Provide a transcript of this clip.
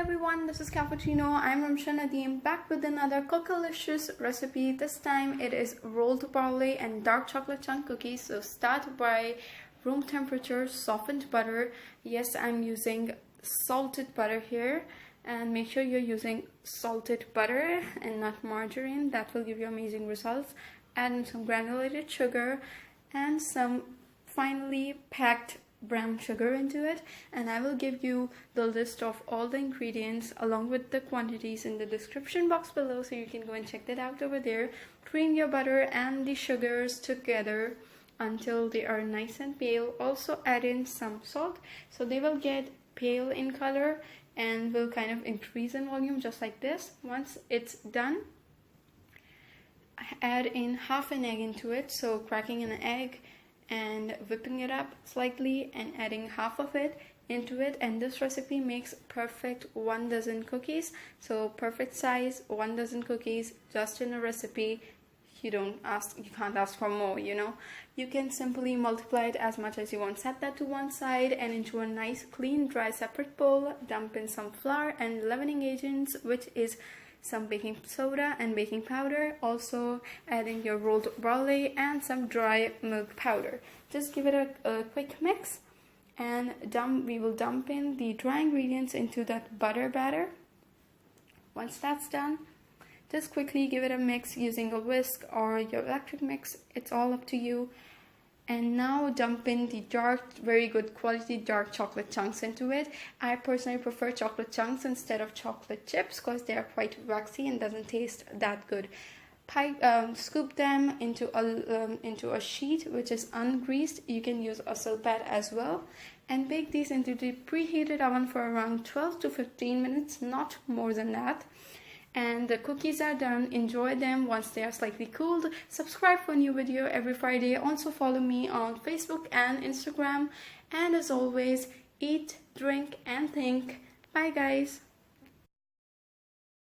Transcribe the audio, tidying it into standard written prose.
everyone, this is Cafeccino. I'm Ramshan Nadeem, back with another cookalicious recipe. This time it is rolled barley and dark chocolate chunk cookies. So start by room temperature softened butter. Yes, I'm using salted butter here, and make sure you're using salted butter and not margarine. That will give you amazing results. Add in some granulated sugar and some finely packed brown sugar into it, and I will give you the list of all the ingredients along with the quantities in the description box below, so you can go and check that out over there. Cream your butter and the sugars together until they are nice and pale. Also add in some salt so they will get pale in color and will kind of increase in volume, just like this. Once it's done, add in half an egg into it, so cracking an egg and whipping it up slightly and adding half of it into it. And this recipe makes perfect 1 dozen cookies, so perfect size 1 dozen cookies just in a recipe. You can't ask for more, you know. You can simply multiply it as much as you want. Set that to one side, and into a nice clean dry separate bowl dump in some flour and leavening agents, which is some baking soda and baking powder. Also add in your rolled barley and some dry milk powder. Just give it a quick mix, and we will dump in the dry ingredients into that butter batter. Once that's done, just quickly give it a mix using a whisk or your electric mix. It's all up to you. And now dump in the dark, very good quality dark chocolate chunks into it. I personally prefer chocolate chunks instead of chocolate chips because they are quite waxy and doesn't taste that good. Scoop them into a sheet which is ungreased. You can use a silpat as well, and bake these into the preheated oven for around 12 to 15 minutes, not more than that. And the cookies are done. Enjoy them once they are slightly cooled. Subscribe for a new video every Friday. Also follow me on Facebook and Instagram. And as always, eat, drink, and think. Bye guys.